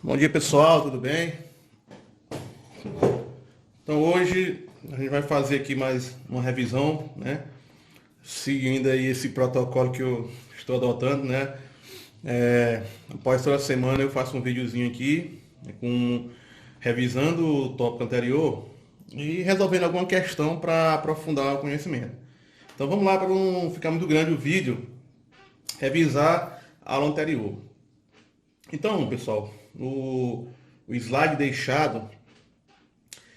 Bom dia pessoal, tudo bem? Então hoje a gente vai fazer aqui mais uma revisão, né? Seguindo aí esse protocolo que eu estou adotando, né? Após toda semana eu faço um videozinho aqui revisando o tópico anterior e resolvendo alguma questão para aprofundar o conhecimento. Então vamos lá para não ficar muito grande o vídeo, revisar a aula anterior. Então, pessoal, o slide deixado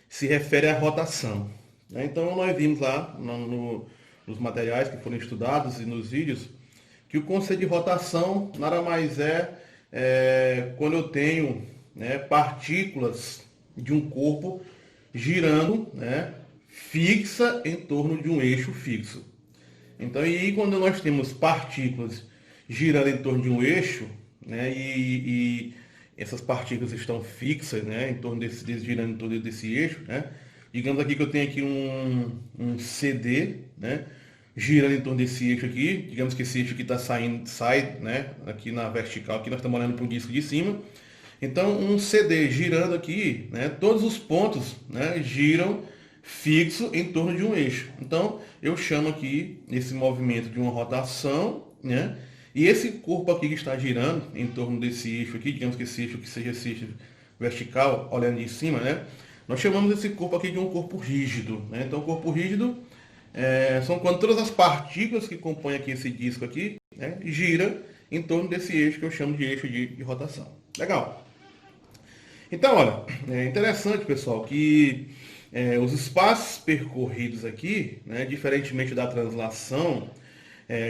se refere à rotação, né? Então, nós vimos lá nos materiais que foram estudados e nos vídeos que o conceito de rotação nada mais é quando eu tenho, né, partículas de um corpo girando, né, fixa em torno de um eixo fixo. Então, e quando nós temos partículas girando em torno de um eixo, né, e essas partículas estão fixas, né, em torno girando em torno desse eixo, né, digamos aqui que eu tenho aqui um CD, né, girando em torno desse eixo aqui, digamos que esse eixo aqui está saindo, sai, né, aqui na vertical, aqui nós estamos olhando para um disco de cima. Então, um CD girando aqui, né, todos os pontos, né, giram fixo em torno de um eixo. Então, eu chamo aqui esse movimento de uma rotação, né? E esse corpo aqui que está girando em torno desse eixo aqui, digamos que esse eixo que seja esse eixo vertical, olhando de cima, né? Nós chamamos esse corpo aqui de um corpo rígido, né? Então, o corpo rígido são quando todas as partículas que compõem aqui esse disco aqui, né, gira em torno desse eixo que eu chamo de eixo de rotação. Legal. Então, olha, é interessante, pessoal, que os espaços percorridos aqui, né, diferentemente da translação,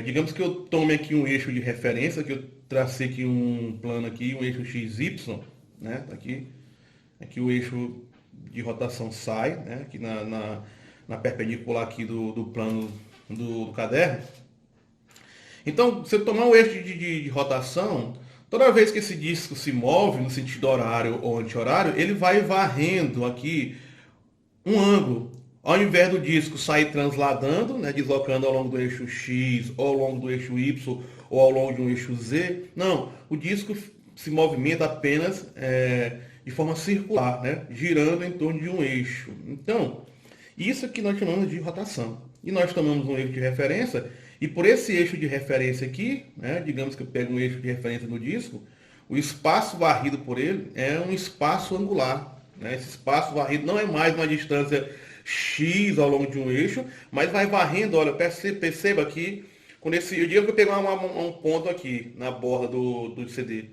digamos que eu tome aqui um eixo de referência, que eu tracei aqui um plano aqui, um eixo XY, né, tá aqui o eixo de rotação sai, né, aqui na perpendicular aqui do plano do caderno. Então, se eu tomar um eixo de rotação, toda vez que esse disco se move no sentido horário ou anti-horário, ele vai varrendo aqui um ângulo. Ao invés do disco sair transladando, né, deslocando ao longo do eixo X, ou ao longo do eixo Y, ou ao longo de um eixo Z, não. O disco se movimenta apenas de forma circular, né, girando em torno de um eixo. Então, isso que nós chamamos de rotação. E nós tomamos um eixo de referência, e por esse eixo de referência aqui, né, digamos que eu pego um eixo de referência no disco, o espaço varrido por ele é um espaço angular, né? Esse espaço varrido não é mais uma distância x ao longo de um eixo, mas vai varrendo, olha, perceba aqui, quando eu digo que eu pegar um ponto aqui na borda do CD.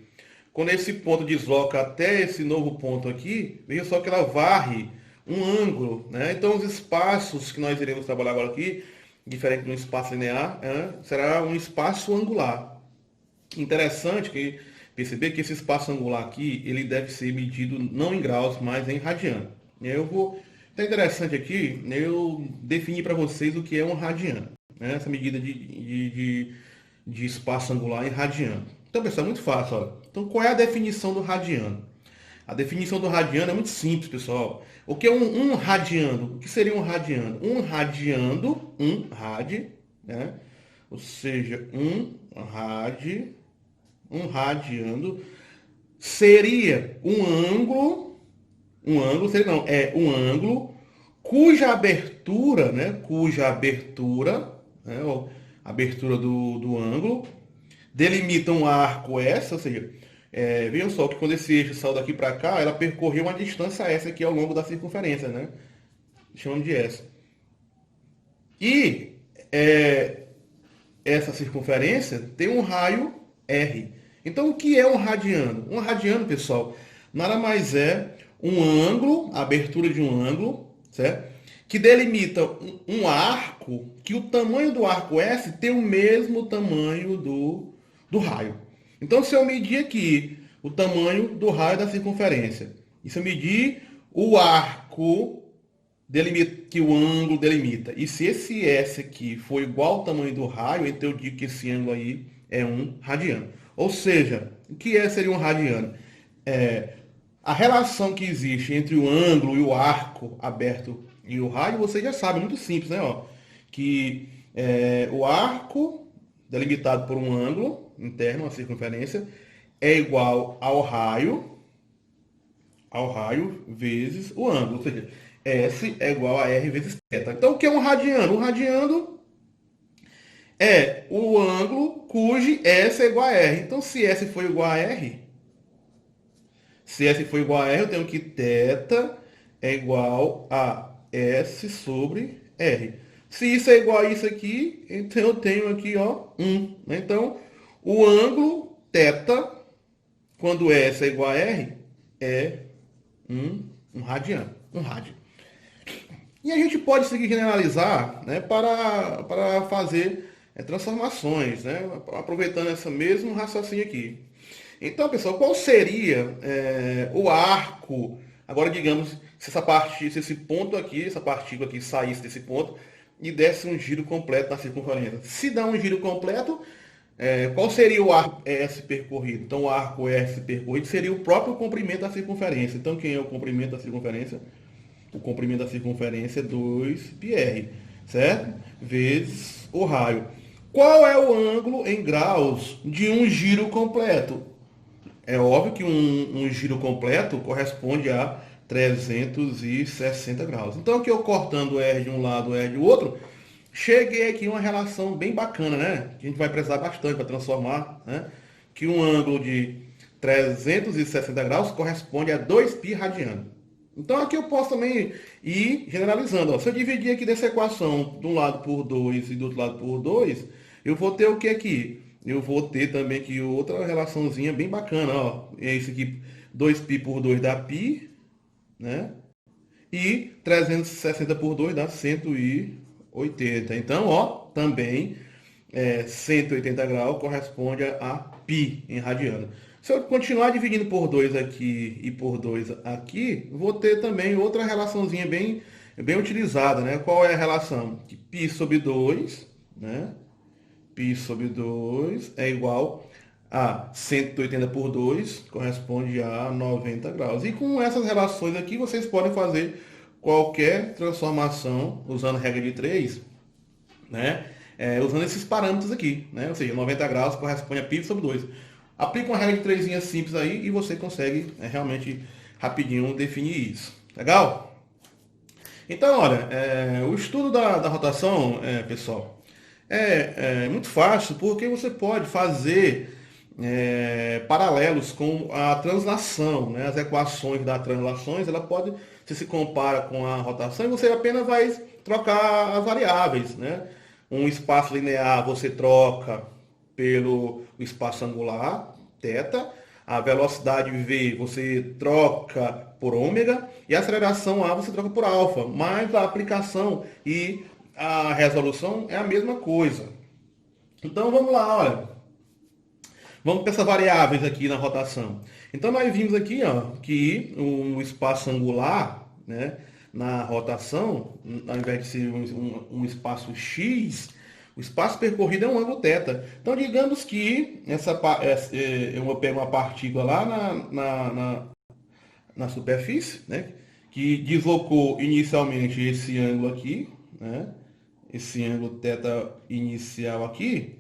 Quando esse ponto desloca até esse novo ponto aqui, veja só que ela varre um ângulo, né? Então os espaços que nós iremos trabalhar agora aqui, diferente de um espaço linear, será um espaço angular. Interessante que perceber que esse espaço angular aqui, ele deve ser medido não em graus, mas em radiano. É interessante aqui, eu definir para vocês o que é um radiano, né? Essa medida de espaço angular em radiano. Então, pessoal, é muito fácil, olha. Então, qual é a definição do radiano? A definição do radiano é muito simples, pessoal. O que é um radiano? O que seria um radiano? Um radiando, né? Ou seja, um radiando seria um ângulo cuja abertura, né? Ou abertura do ângulo delimita um arco S, ou seja, vejam só que quando esse eixo saiu daqui para cá, ela percorreu uma distância S aqui ao longo da circunferência, né? Chamamos de S. E essa circunferência tem um raio R. Então, o que é um radiano? Um radiano, pessoal, nada mais é um ângulo, a abertura de um ângulo, certo? Que delimita um arco, que o tamanho do arco S tem o mesmo tamanho do raio. Então, se eu medir aqui o tamanho do raio da circunferência, e se eu medir o arco que o ângulo delimita, e se esse S aqui for igual ao tamanho do raio, então eu digo que esse ângulo aí é um radiano. Ou seja, o que seria um radiano? A relação que existe entre o ângulo e o arco aberto e o raio, você já sabe, é muito simples, né? Que o arco delimitado por um ângulo interno, uma circunferência, é igual ao raio ao raio vezes o ângulo. Ou seja, S é igual a R vezes θ. Então, o que é um radiano? Um radiano é o ângulo cujo S é igual a R. Então, se S for igual a R, eu tenho que θ é igual a S sobre R. Se isso é igual a isso aqui, então eu tenho aqui, ó, 1. Né? Então, o ângulo θ, quando S é igual a R, é um radiano, um rádio. E a gente pode seguir generalizar, né, para fazer transformações, né, aproveitando esse mesmo raciocínio aqui. Então, pessoal, qual seria o arco? Agora, digamos, se esse ponto aqui, essa partícula aqui saísse desse ponto e desse um giro completo na circunferência. Se dá um giro completo, qual seria o arco S percorrido? Então, o arco S percorrido seria o próprio comprimento da circunferência. Então, quem é o comprimento da circunferência? O comprimento da circunferência é 2πr, certo? Vezes o raio. Qual é o ângulo em graus de um giro completo? É óbvio que um giro completo corresponde a 360 graus. Então, aqui eu cortando R de um lado, R do outro, cheguei aqui a uma relação bem bacana, né? Que a gente vai precisar bastante para transformar, né? Que um ângulo de 360 graus corresponde a 2π radiano. Então, aqui eu posso também ir generalizando. Ó. Se eu dividir aqui dessa equação de um lado por 2 e do outro lado por 2, eu vou ter o que aqui? Eu vou ter também aqui outra relaçãozinha bem bacana. Ó. Esse aqui, 2π por 2 dá π, né? E 360 por 2 dá 180. Então, ó, também 180 graus corresponde a π em radiano. Se eu continuar dividindo por 2 aqui e por 2 aqui, vou ter também outra relaçãozinha bem utilizada, né? Qual é a relação? Que π sobre 2, né? Π sobre 2 é igual a 180 por 2, corresponde a 90 graus. E com essas relações aqui, vocês podem fazer qualquer transformação usando a regra de 3, né? Usando esses parâmetros aqui, né? Ou seja, 90 graus corresponde a π sobre 2. Aplica uma regra de 3 simples aí e você consegue realmente rapidinho definir isso. Legal? Então, olha, o estudo da rotação, pessoal, é muito fácil porque você pode fazer paralelos com a translação, né? As equações das translações, ela pode, você se compara com a rotação e você apenas vai trocar as variáveis, né? Um espaço linear você troca pelo espaço angular, θ, a velocidade v você troca por ômega e a aceleração a você troca por alfa, mas a aplicação e a resolução é a mesma coisa. Então vamos lá, olha. Vamos para essas variáveis aqui na rotação. Então nós vimos aqui, ó, que o espaço angular, né, na rotação, ao invés de ser um espaço x, o espaço percorrido é um ângulo θ. Então, digamos que eu pego uma partícula lá na superfície, né, que deslocou inicialmente esse ângulo aqui, né, esse ângulo θ inicial aqui,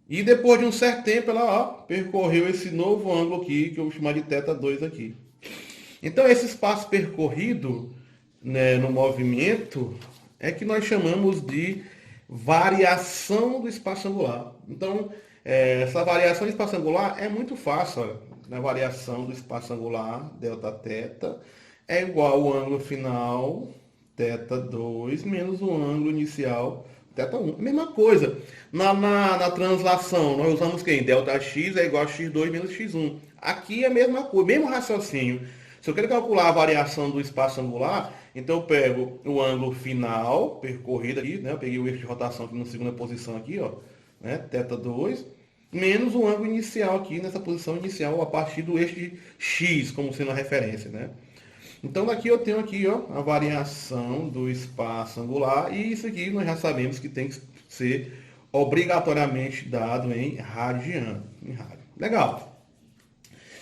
e depois de um certo tempo ela percorreu esse novo ângulo aqui, que eu vou chamar de θ2 aqui. Então, esse espaço percorrido, né, no movimento é que nós chamamos de variação do espaço angular. Então, essa variação do espaço angular é muito fácil. Olha. Na variação do espaço angular, Δθ, é igual ao ângulo final, θ2, menos o ângulo inicial, θ1. Mesma coisa. Na translação, nós usamos quem? Δx é igual a x2 menos x1. Aqui é a mesma coisa, mesmo raciocínio. Se eu quero calcular a variação do espaço angular, então eu pego o ângulo final percorrido aqui, né? Eu peguei o eixo de rotação aqui na segunda posição aqui, ó, né? θ2, menos o ângulo inicial aqui nessa posição inicial a partir do eixo de x, como sendo a referência, né? Então daqui eu tenho aqui, ó, a variação do espaço angular e isso aqui nós já sabemos que tem que ser obrigatoriamente dado em radiano, em rádio. Legal.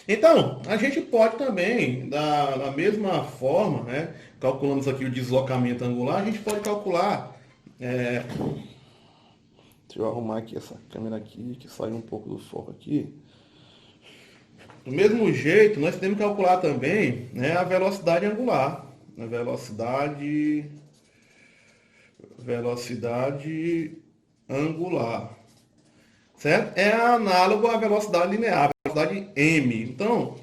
Então, a gente pode também, da mesma forma, né, calculamos aqui o deslocamento angular, a gente pode calcular... deixa eu arrumar aqui essa câmera aqui, que saiu um pouco do foco aqui. Do mesmo jeito, nós temos que calcular também, né, a velocidade angular. A velocidade angular, certo? É análogo à velocidade linear, a velocidade m. Então,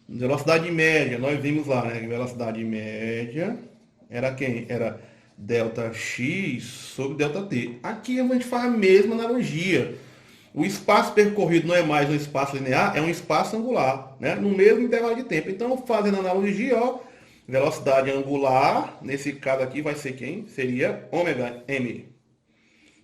velocidade média, nós vimos lá, né? Velocidade média era quem? Era delta x sobre delta t. Aqui a gente faz a mesma analogia. O espaço percorrido não é mais um espaço linear, é um espaço angular, né? No mesmo intervalo de tempo. Então, fazendo a analogia, ó, velocidade angular, nesse caso aqui vai ser quem? Seria ômega m.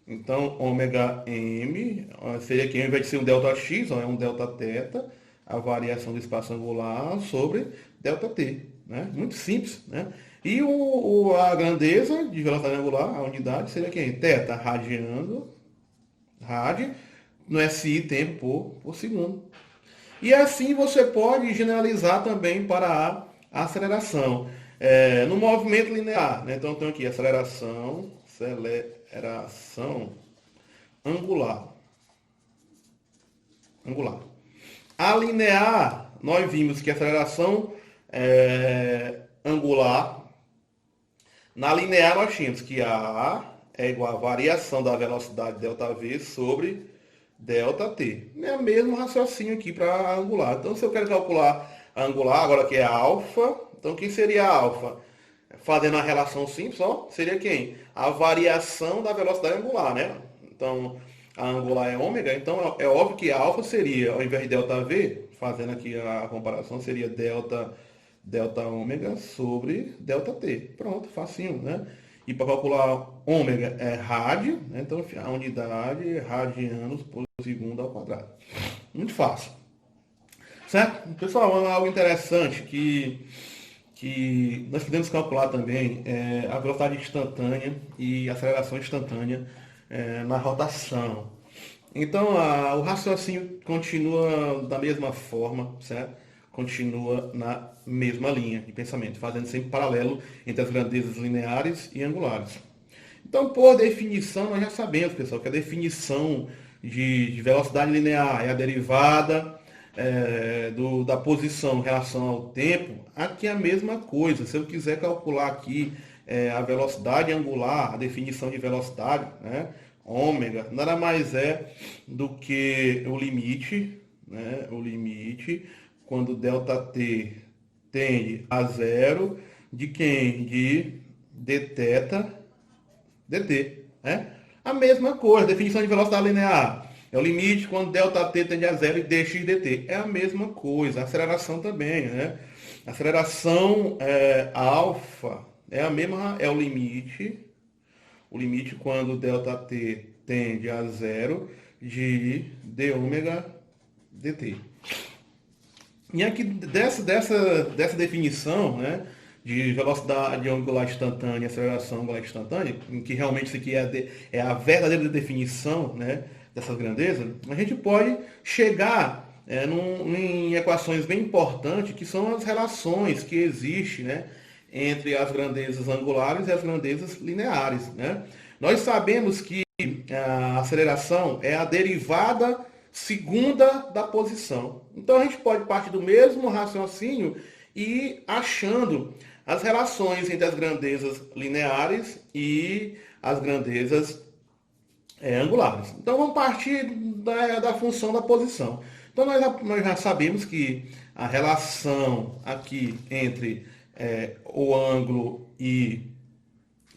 Então, ômega m seria quem? Ao invés de ser um delta x, ó, é um delta θ, a variação do espaço angular sobre delta t, né? Muito simples, né? E a grandeza de velocidade angular, a unidade, seria quem? Θ radiando, rad, no SI, tempo por segundo. E assim você pode generalizar também para a aceleração. No movimento linear, né? Então, eu tenho aqui aceleração angular. A linear, nós vimos que a aceleração angular, na linear nós tínhamos que A é igual a variação da velocidade ΔV sobre ΔT. É o mesmo raciocínio aqui para a angular. Então, se eu quero calcular a angular, agora que é alfa, então quem seria a alfa? Fazendo a relação simples, ó, seria quem? A variação da velocidade angular, né? Então, a angular é ômega, então é óbvio que a alfa seria, ao invés de ΔV, fazendo aqui a comparação, seria delta ômega sobre ΔT. Pronto, facinho, né? E para calcular ômega é rádio, né? Então a unidade é radianos por segundo ao quadrado. Muito fácil. Certo? Pessoal, algo interessante que nós podemos calcular também é a velocidade instantânea e a aceleração instantânea na rotação. Então, o raciocínio continua da mesma forma, certo? Continua na mesma linha de pensamento, fazendo sempre paralelo entre as grandezas lineares e angulares. Então, por definição, nós já sabemos, pessoal, que a definição de velocidade linear é a derivada da posição em relação ao tempo. Aqui é a mesma coisa. Se eu quiser calcular aqui a velocidade angular, a definição de velocidade, né? Ômega, nada mais é do que o limite, né? O limite quando ΔT tende a zero de quem? De dθ dt, né? A mesma coisa, definição de velocidade linear. É o limite quando ΔT tende a zero e dx dt. É a mesma coisa. A aceleração também, né? A aceleração alfa é a mesma, é o limite quando ΔT tende a zero de d ômega dt. E aqui dessa definição, né, de velocidade angular instantânea e aceleração angular instantânea, em que realmente isso aqui é a verdadeira definição, né, dessas grandezas, a gente pode chegar em equações bem importantes, que são as relações que existem, né, entre as grandezas angulares e as grandezas lineares, né? Nós sabemos que a aceleração é a derivada segunda da posição. Então a gente pode partir do mesmo raciocínio e achando as relações entre as grandezas lineares e as grandezas angulares. Então vamos partir da função da posição. Então nós já sabemos que a relação aqui entre o ângulo e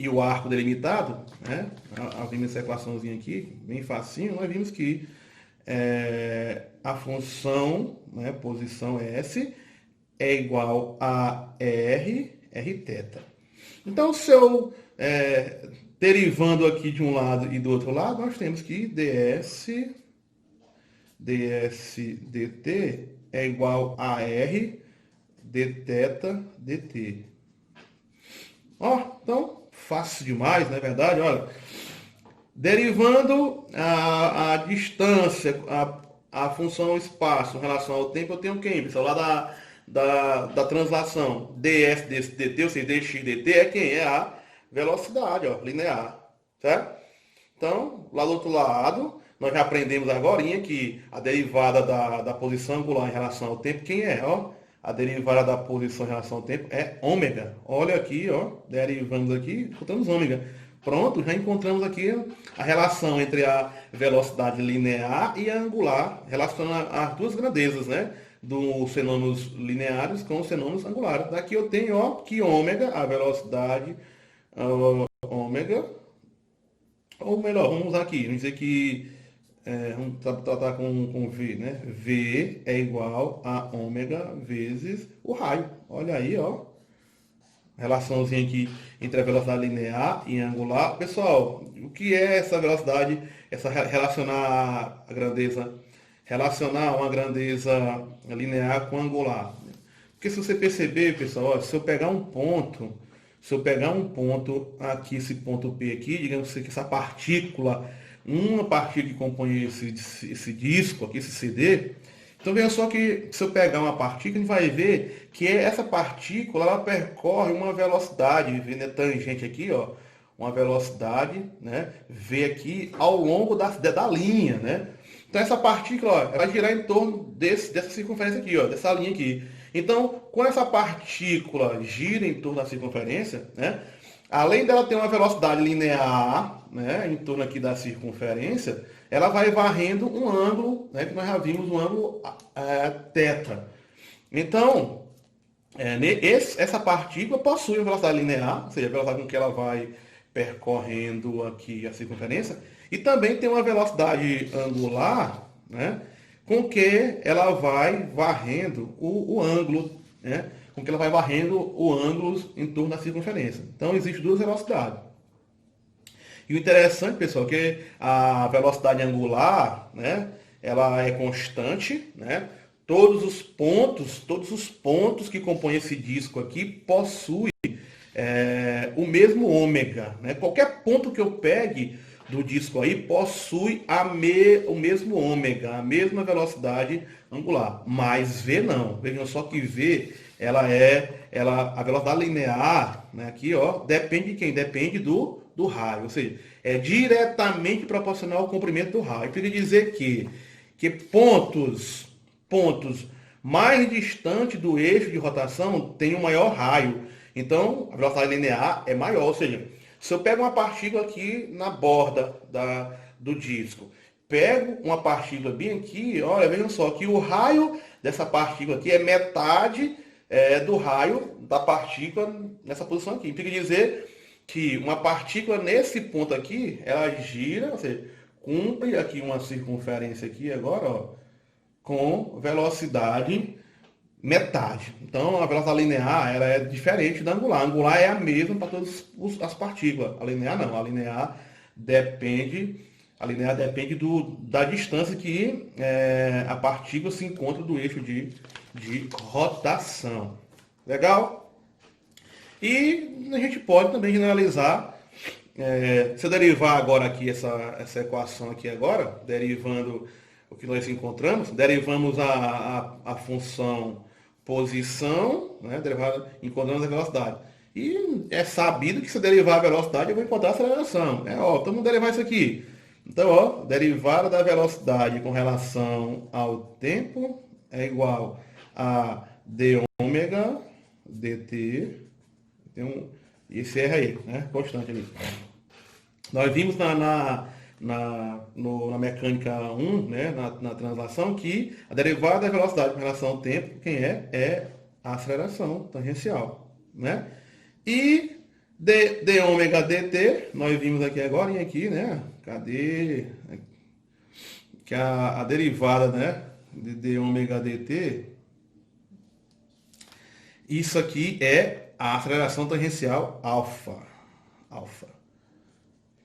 o arco delimitado, né? Vimos essa equaçãozinha aqui, bem facinho, nós vimos que a função, né, posição S, é igual a rθ. Então, se eu derivando aqui de um lado e do outro lado, nós temos que ds dt é igual a r dθ dt. Ó, então, fácil demais, não é verdade? Olha, derivando a distância, a função espaço em relação ao tempo, eu tenho quem, pessoal? Lá da translação ds dt, ou seja, dx dt, é quem? É a velocidade, ó, linear, certo? Então, lá do outro lado, nós já aprendemos agora que a derivada da posição angular em relação ao tempo, quem é? Ó, a derivada da posição em relação ao tempo é ômega. Olha aqui, ó, derivamos aqui, encontramos ômega. Pronto, já encontramos aqui a relação entre a velocidade linear e a angular, relacionando as duas grandezas, né? Dos fenômenos lineares com os fenômenos angulares. Daqui eu tenho, ó, que ômega, a velocidade, ômega, ou melhor, vamos usar aqui, vamos dizer que, vamos tratar com V, né? V é igual a ômega vezes o raio. Olha aí, ó. Relaçãozinha aqui entre a velocidade linear e angular. Pessoal, o que é essa velocidade? Essa relacionar uma grandeza linear com angular. Porque se você perceber, pessoal, ó, se eu pegar um ponto aqui, esse ponto P aqui, digamos que essa partícula, uma partícula que compõe esse disco aqui, esse CD. Então veja só que se eu pegar uma partícula, a gente vai ver que essa partícula ela percorre uma velocidade, vendo a tangente aqui, ó, uma velocidade, né, V aqui ao longo da linha, né? Então essa partícula, ó, ela vai girar em torno dessa circunferência aqui, ó, dessa linha aqui. Então, quando essa partícula gira em torno da circunferência, né, além dela ter uma velocidade linear, né, em torno aqui da circunferência, ela vai varrendo um ângulo, né, que nós já vimos, um ângulo θ. Então, essa partícula possui uma velocidade linear, ou seja, a velocidade com que ela vai percorrendo aqui a circunferência, e também tem uma velocidade angular, né, com que ela vai varrendo o ângulo, né, com que ela vai varrendo o ângulo em torno da circunferência. Então, existem duas velocidades. E o interessante, pessoal, é que a velocidade angular, né, ela é constante, né? Todos os pontos que compõem esse disco aqui possuem o mesmo ômega, né? Qualquer ponto que eu pegue do disco aí possui o mesmo ômega, a mesma velocidade angular, mas V não. Vejam só que V, a velocidade linear, né, aqui, ó, depende de quem? Depende do raio, ou seja, é diretamente proporcional ao comprimento do raio. Quer dizer que pontos mais distantes do eixo de rotação têm um maior raio. Então, a velocidade linear é maior, ou seja, se eu pego uma partícula aqui na borda do disco, pego uma partícula bem aqui, olha, vejam só que o raio dessa partícula aqui é metade do raio da partícula nessa posição aqui. Quer dizer que uma partícula nesse ponto aqui, ela gira, ou seja, cumpre aqui uma circunferência aqui agora, ó, com velocidade metade. Então, a velocidade linear ela é diferente da angular. A angular é a mesma para todas as partículas. A linear não. A linear depende da distância que a partícula se encontra do eixo de rotação. Legal? E a gente pode também generalizar, se eu derivar agora aqui essa equação aqui agora, derivando o que nós encontramos, derivamos a função posição, né, encontramos a velocidade. E é sabido que se eu derivar a velocidade, eu vou encontrar a aceleração. Então vamos derivar isso aqui. Então, ó, derivada da velocidade com relação ao tempo é igual a d ômega dt. Esse R aí, né? Constante ali. Nós vimos na mecânica 1, né, na translação, que a derivada da velocidade com relação ao tempo, quem é a aceleração tangencial, né? E d ômega dt, nós vimos aqui agora, né? Cadê? Que a derivada, né, de d ômega dt, isso aqui é a aceleração tangencial alfa.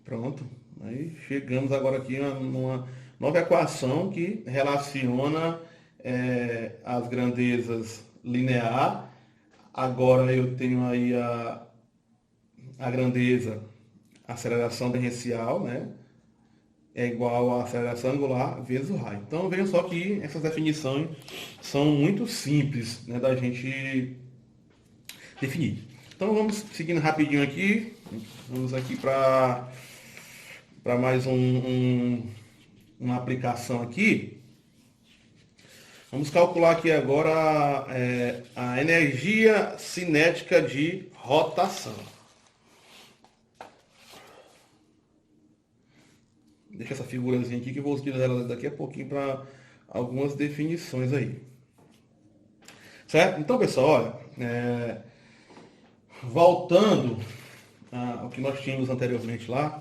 Pronto. Aí chegamos agora aqui numa nova equação que relaciona as grandezas linear. Agora eu tenho aí a grandeza, a aceleração tangencial, né? É igual à aceleração angular vezes o raio. Então vejam só que essas definições são muito simples, né, da gente definir. Então vamos seguindo rapidinho aqui. Vamos aqui para mais uma aplicação aqui. Vamos calcular aqui agora a energia cinética de rotação. Deixa essa figurazinha aqui que eu vou utilizar ela daqui a pouquinho para algumas definições aí. Certo? Então, pessoal, olha, voltando ao que nós tínhamos anteriormente lá,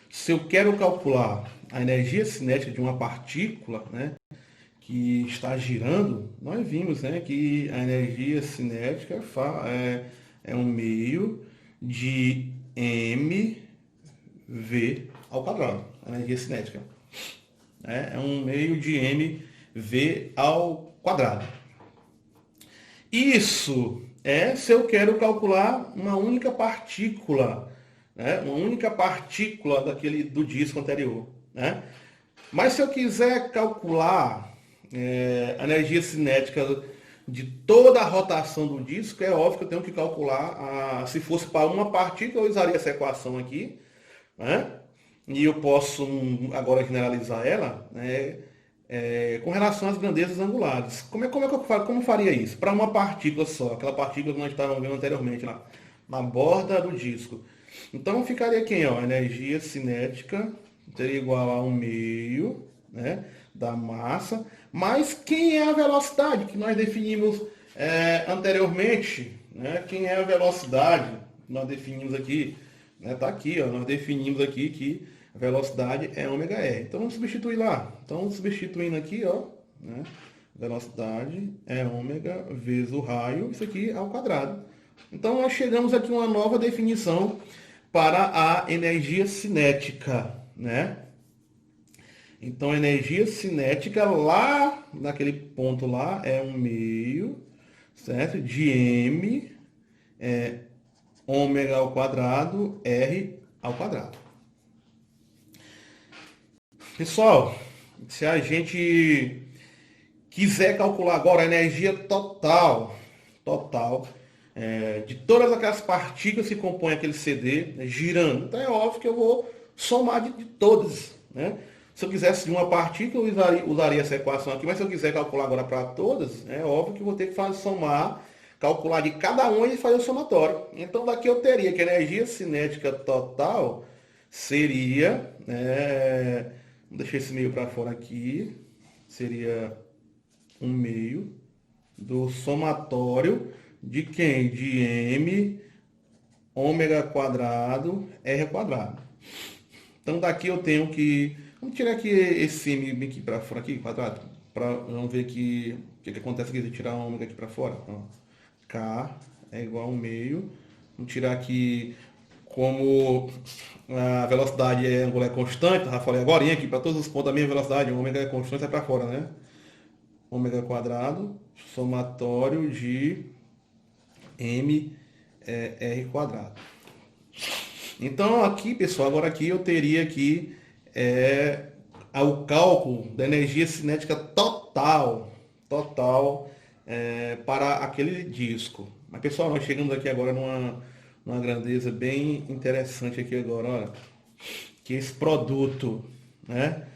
se eu quero calcular a energia cinética de uma partícula, né, que está girando, nós vimos, né, que a energia cinética é um meio de mv ao quadrado. A energia cinética é um meio de mv ao quadrado. Isso se eu quero calcular uma única partícula, né, uma única partícula do disco anterior, né? Mas se eu quiser calcular a energia cinética de toda a rotação do disco, é óbvio que eu tenho que calcular, se fosse para uma partícula, eu usaria essa equação aqui, né? E eu posso agora generalizar ela, né, com relação às grandezas angulares. Como eu faria isso? Para uma partícula só, aquela partícula que nós estávamos vendo anteriormente lá, na borda do disco. Então ficaria aqui, ó, energia cinética seria igual a 1/2, né, da massa, mas quem é a velocidade que nós definimos anteriormente, né? Quem é a velocidade que nós definimos aqui? Tá aqui, ó, nós definimos aqui que a velocidade é ômega-r. Então vamos substituir lá. Então substituindo aqui, ó, né, velocidade é ômega vezes o raio, isso aqui ao quadrado. Então nós chegamos aqui a uma nova definição para a energia cinética, né? Então, energia cinética lá, naquele ponto lá, é 1/2, certo? De m, ômega ao quadrado, r ao quadrado. Pessoal, se a gente quiser calcular agora a energia total de todas aquelas partículas que compõem aquele CD, né, girando, então é óbvio que eu vou somar de todas, né? Se eu quisesse de uma partícula, eu usaria essa equação aqui, mas se eu quiser calcular agora para todas, é óbvio que eu vou ter que somar, calcular de cada uma e fazer o somatório. Então daqui eu teria que a energia cinética total seria, vou deixar esse meio para fora aqui, seria 1/2 do somatório de quem? De m ômega quadrado r quadrado. Então daqui eu tenho que... Vamos tirar aqui esse m aqui para fora, aqui, quadrado. Vamos ver aqui o que acontece aqui se eu tirar o ômega aqui para fora. Então, K é igual a 1/2. Vamos tirar aqui como a velocidade angular é constante. Já falei agora aqui, para todos os pontos da minha velocidade, o ômega é constante, sai para fora, né? Ômega quadrado, somatório de m r quadrado. Então aqui, pessoal, agora aqui eu teria aqui o cálculo da energia cinética total para aquele disco. Mas pessoal, nós chegamos aqui agora numa grandeza bem interessante aqui agora, olha, que esse produto, né?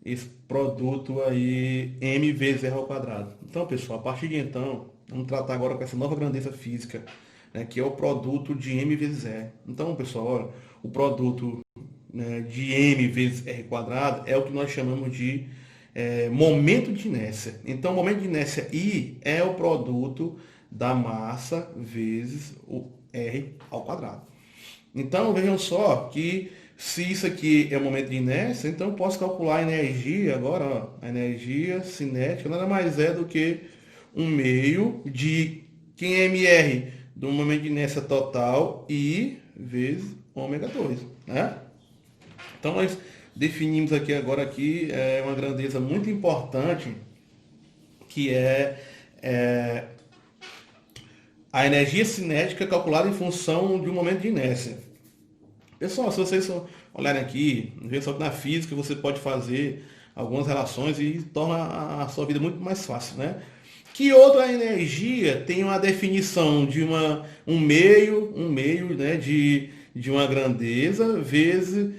Esse produto aí, m vezes r ao quadrado. Então, pessoal, a partir de então, vamos tratar agora com essa nova grandeza física, né, que é o produto de m vezes r. Então, pessoal, olha, o produto, né, de m vezes r quadrado é o que nós chamamos de momento de inércia. Então, o momento de inércia I é o produto da massa vezes o r ao quadrado. Então, vejam só que se isso aqui é o momento de inércia, então eu posso calcular a energia agora, ó, a energia cinética nada mais é do que 1/2 de quem é mr do momento de inércia total I vezes ômega 2, né? Então nós definimos aqui agora uma grandeza muito importante, que a energia cinética calculada em função de um momento de inércia. Pessoal, se vocês olharem aqui, veja só que na física você pode fazer algumas relações e torna a sua vida muito mais fácil, né? Que outra energia tem uma definição de um meio, né, de de uma grandeza vezes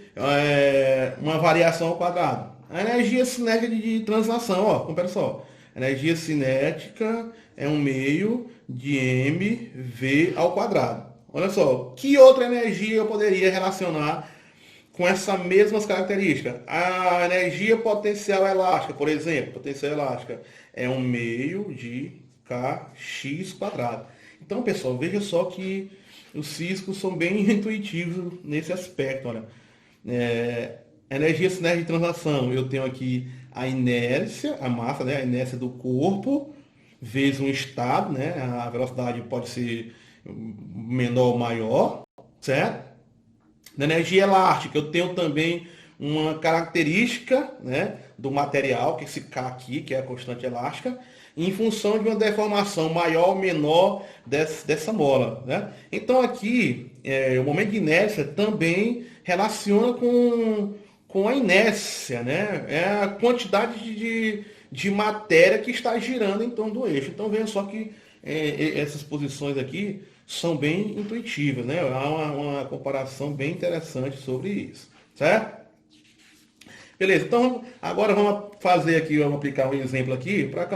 uma variação ao quadrado. A energia cinética de translação, ó, compara só. Energia cinética é um meio de mv ao quadrado. Olha só, que outra energia eu poderia relacionar com essas mesmas características? A energia potencial elástica, por exemplo, potencial elástica é um meio de kx quadrado. Então, pessoal, veja só que os físicos são bem intuitivos nesse aspecto. Olha, energia cinética de translação, eu tenho aqui a inércia, a massa, né, a inércia do corpo, vezes um estado, né, a velocidade pode ser menor ou maior, certo? Na energia elástica, eu tenho também uma característica, né, do material, que é esse K aqui, que é a constante elástica, em função de uma deformação maior ou menor dessa mola. Né? Então aqui, o momento de inércia também relaciona com a inércia, né? É a quantidade de matéria que está girando em torno do eixo. Então veja só que essas posições aqui são bem intuitivas, né? Há uma comparação bem interessante sobre isso, certo? Beleza, então agora vamos fazer aqui, vamos aplicar um exemplo aqui para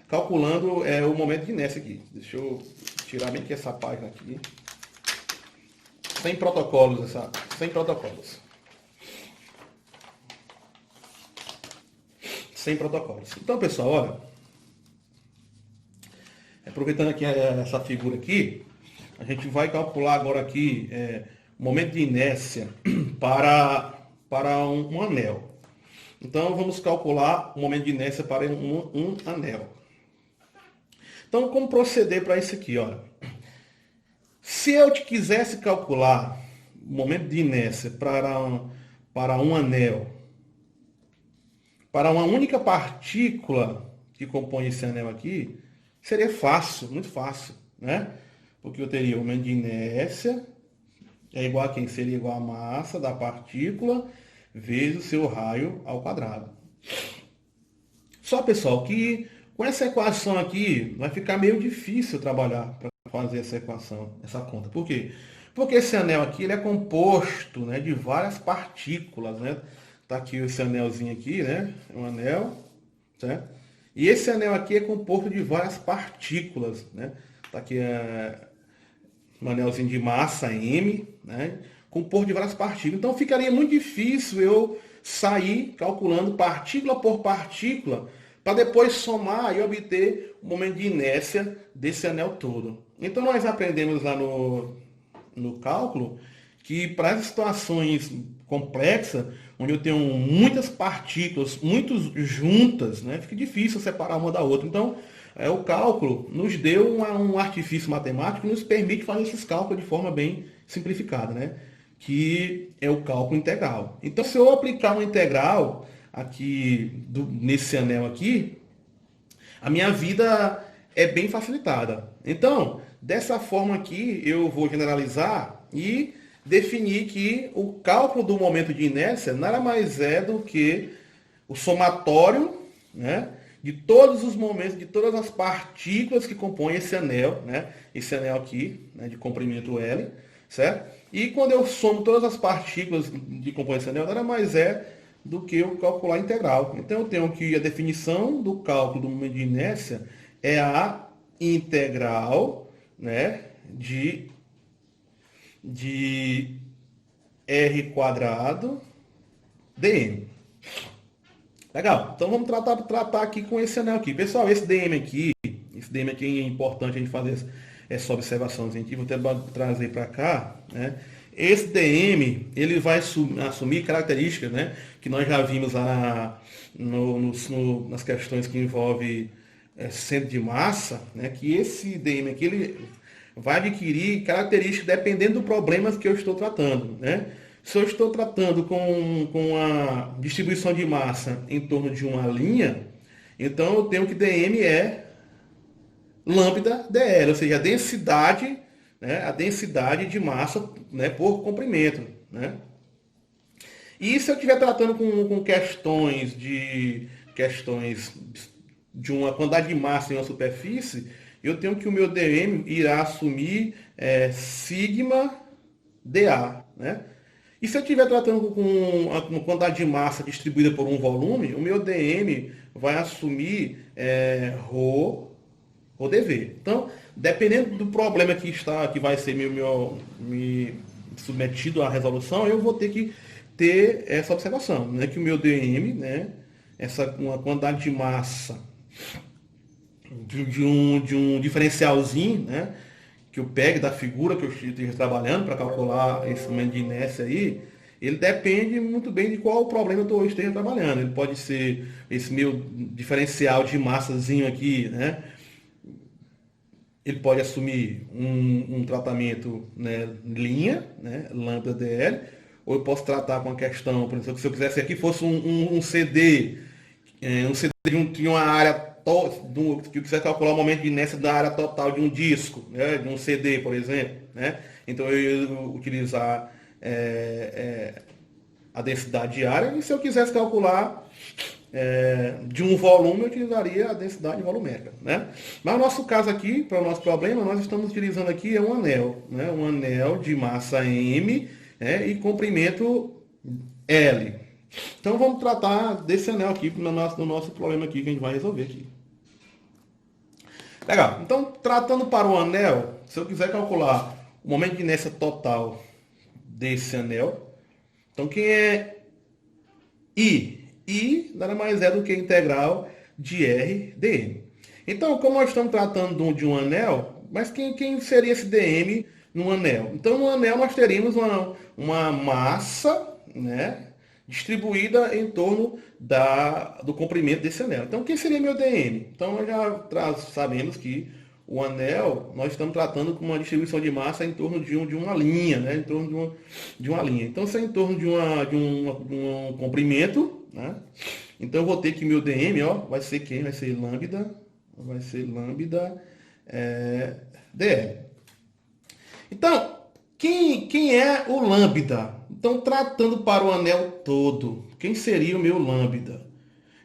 calculando o momento de inércia aqui. Deixa eu tirar bem aqui essa página aqui. Sem protocolos, sem protocolos. Sem protocolos. Então, pessoal, olha, aproveitando aqui essa figura aqui, a gente vai calcular agora aqui o momento de inércia para um anel. Então, vamos calcular o momento de inércia para um anel. Então, como proceder para isso aqui? Olha? Se eu quisesse calcular o momento de inércia para um anel, para uma única partícula que compõe esse anel aqui, seria fácil, muito fácil, né? Porque eu teria o momento de inércia, é igual a quem? Seria igual a massa da partícula vezes o seu raio ao quadrado. Só, pessoal, que com essa equação aqui vai ficar meio difícil trabalhar para fazer essa equação, essa conta. Por quê? Porque esse anel aqui ele é composto, né, de várias partículas, né? Tá aqui esse anelzinho aqui, né? É um anel, certo? E esse anel aqui é composto de várias partículas, né? Tá aqui um anelzinho de massa M, né? Composto de várias partículas. Então ficaria muito difícil eu sair calculando partícula por partícula para depois somar e obter o momento de inércia desse anel todo. Então nós aprendemos lá no cálculo que para as situações complexas, onde eu tenho muitas partículas, muito juntas, né, fica difícil separar uma da outra. Então, o cálculo nos deu um artifício matemático que nos permite fazer esses cálculos de forma bem simplificada, né, que é o cálculo integral. Então, se eu aplicar uma integral aqui nesse anel aqui, a minha vida é bem facilitada. Então, dessa forma aqui, eu vou generalizar e definir que o cálculo do momento de inércia nada mais é do que o somatório, né, de todos os momentos, de todas as partículas que compõem esse anel, né, esse anel aqui, né, de comprimento L, certo? E quando eu somo todas as partículas que compõem esse anel, nada mais é do que eu calcular a integral. Então eu tenho que a definição do cálculo do momento de inércia é a integral, né, de r quadrado dm. Legal. Então vamos tratar aqui com esse anel aqui. Pessoal, esse dm aqui é importante a gente fazer essa observaçãozinha aqui. Vou até trazer para cá, né? Esse dm, ele vai assumir características, né, que nós já vimos lá nas questões que envolvem centro de massa, né, que esse dm aqui, ele vai adquirir características dependendo do problema que eu estou tratando, né? Se eu estou tratando com a distribuição de massa em torno de uma linha, então eu tenho que dm é lambda dl, ou seja, a densidade de massa, né, por comprimento, né? E se eu estiver tratando com questões de uma quantidade de massa em uma superfície, eu tenho que o meu dm irá assumir sigma dA, né? E se eu estiver tratando com uma quantidade de massa distribuída por um volume, o meu dm vai assumir ρ dV. Então, dependendo do problema que vai ser me submetido à resolução, eu vou ter que ter essa observação, né? Que o meu dm, né? Uma quantidade de massa de um diferencialzinho, né? Que eu pegue da figura que eu esteja trabalhando para calcular esse momento de inércia aí, ele depende muito bem de qual problema eu esteja trabalhando. Ele pode ser esse meu diferencial de massazinho aqui, né? Ele pode assumir um tratamento, né, linha, né, lambda DL, ou eu posso tratar com a questão, por exemplo, se eu quisesse aqui fosse um CD, um CD de uma área que eu quiser calcular o momento de inércia da área total de um disco, né, de um CD, por exemplo, né? Então eu ia utilizar a densidade de área, e se eu quisesse calcular de um volume, eu utilizaria a densidade volumérica, né? Mas no nosso caso aqui, para o nosso problema, nós estamos utilizando aqui um anel, né? Um anel de massa M, né? E comprimento L. Então vamos tratar desse anel aqui no nosso problema aqui que a gente vai resolver aqui. Legal. Então, tratando para o anel, se eu quiser calcular o momento de inércia total desse anel, então quem é I? I nada mais é do que a integral de R dm. Então, como nós estamos tratando de um anel, mas quem seria esse dm no anel? Então, no anel nós teríamos uma massa, né, distribuída em torno do comprimento desse anel. Então, quem seria meu dm? Então, nós já sabemos que o anel, nós estamos tratando com uma distribuição de massa em torno de uma linha, né? Em torno de uma linha. Então, se é em torno de um comprimento, né? Então, eu vou ter que meu dm, ó, vai ser quem? Vai ser lambda dl. Então, quem é o lambda? Então, tratando para o anel todo, quem seria o meu lambda?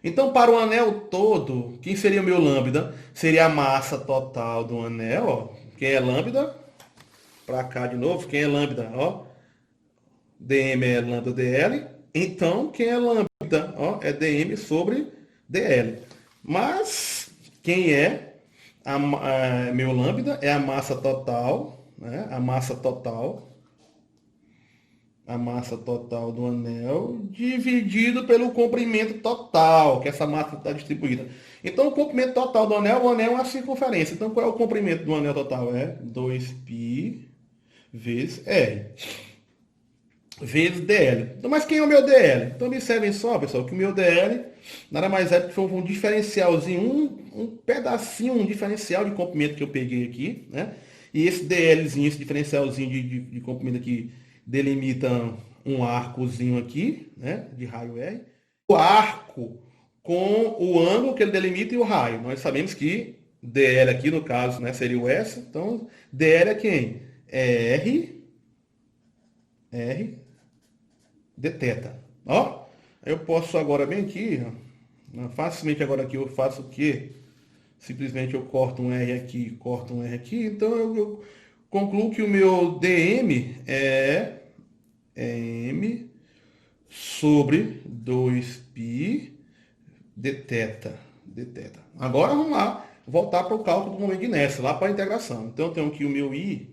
Então, para o anel todo, quem seria o meu lambda? Seria a massa total do anel, ó. Quem é lambda? Para cá de novo, quem é lambda? Ó, dm é lambda dl. Então, quem é lambda? Ó, é dm sobre dl. Mas, quem é meu lambda? É a massa total, né? A massa total do anel dividido pelo comprimento total, que essa massa está distribuída. Então, o comprimento total do anel, o anel é uma circunferência. Então, qual é o comprimento do anel total? É 2π vezes R, vezes dl. Então, mas quem é o meu dl? Então, observem só, pessoal, que o meu dl nada mais é do que um diferencialzinho, um pedacinho, um diferencial de comprimento que eu peguei aqui, né? E esse dlzinho, esse diferencialzinho de comprimento aqui, delimita um arcozinho aqui, né, de raio R. O arco com o ângulo que ele delimita e o raio. Nós sabemos que dl aqui, no caso, né, seria o S. Então, dl é quem? É R de θ. Ó, eu posso agora bem aqui, ó, facilmente agora aqui eu faço o quê? Simplesmente eu corto um R aqui, corto um R aqui. Então, eu concluo que o meu dm é M sobre 2π de θ. Agora vamos lá, voltar para o cálculo do momento de inércia, lá para a integração. Então eu tenho que o meu I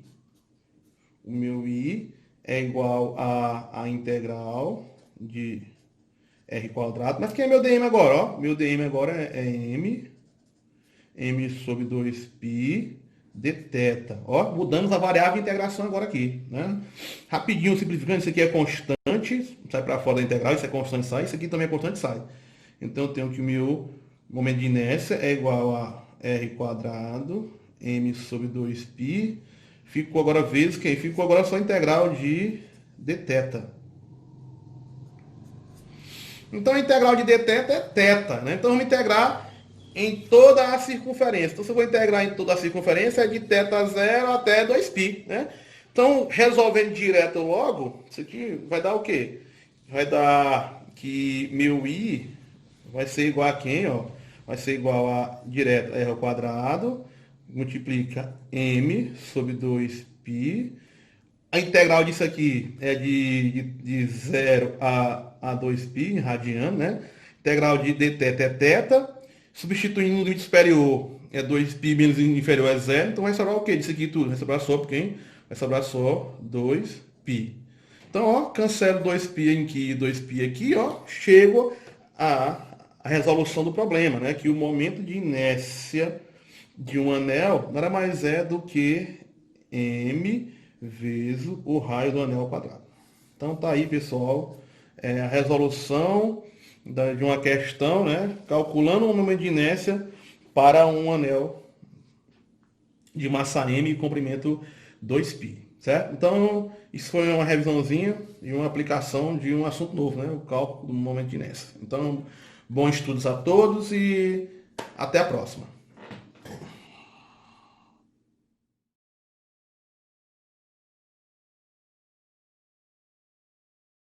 é igual a integral de R quadrado. Mas quem é meu dm agora? Ó? Meu dm agora é M sobre 2π de θ. Ó, mudamos a variável de integração agora aqui, né? Rapidinho, simplificando, isso aqui é constante, sai para fora da integral, isso é constante, sai, isso aqui também é constante, sai. Então eu tenho que o meu momento de inércia é igual a R quadrado, M sobre 2π, ficou agora vezes quem? Ficou agora só a integral de dθ. Então a integral de dθ é θ, né? Então vamos integrar em toda a circunferência. Então, se eu vou integrar em toda a circunferência, é de θ0 até 2π, né? Então, resolvendo direto logo, isso aqui vai dar o quê? Vai dar que meu I vai ser igual a quem, ó? Vai ser igual a direto R ao quadrado, multiplica M sobre 2π, A integral disso aqui é de 0 a 2π radiano, né? Integral de dθ é θ. Substituindo no limite superior é 2π menos inferior a zero. Então vai sobrar o quê disso aqui tudo? Vai sobrar só, porque vai sobrar só 2π. Então, ó, cancelo 2π aqui e 2π aqui, ó. Chego a resolução do problema, né? Que o momento de inércia de um anel nada mais é do que m vezes o raio do anel ao quadrado. Então tá aí, pessoal, a resolução de uma questão, né, calculando o momento de inércia para um anel de massa m e comprimento 2π, certo? Então, isso foi uma revisãozinha e uma aplicação de um assunto novo, né, o cálculo do momento de inércia. Então, bons estudos a todos e até a próxima.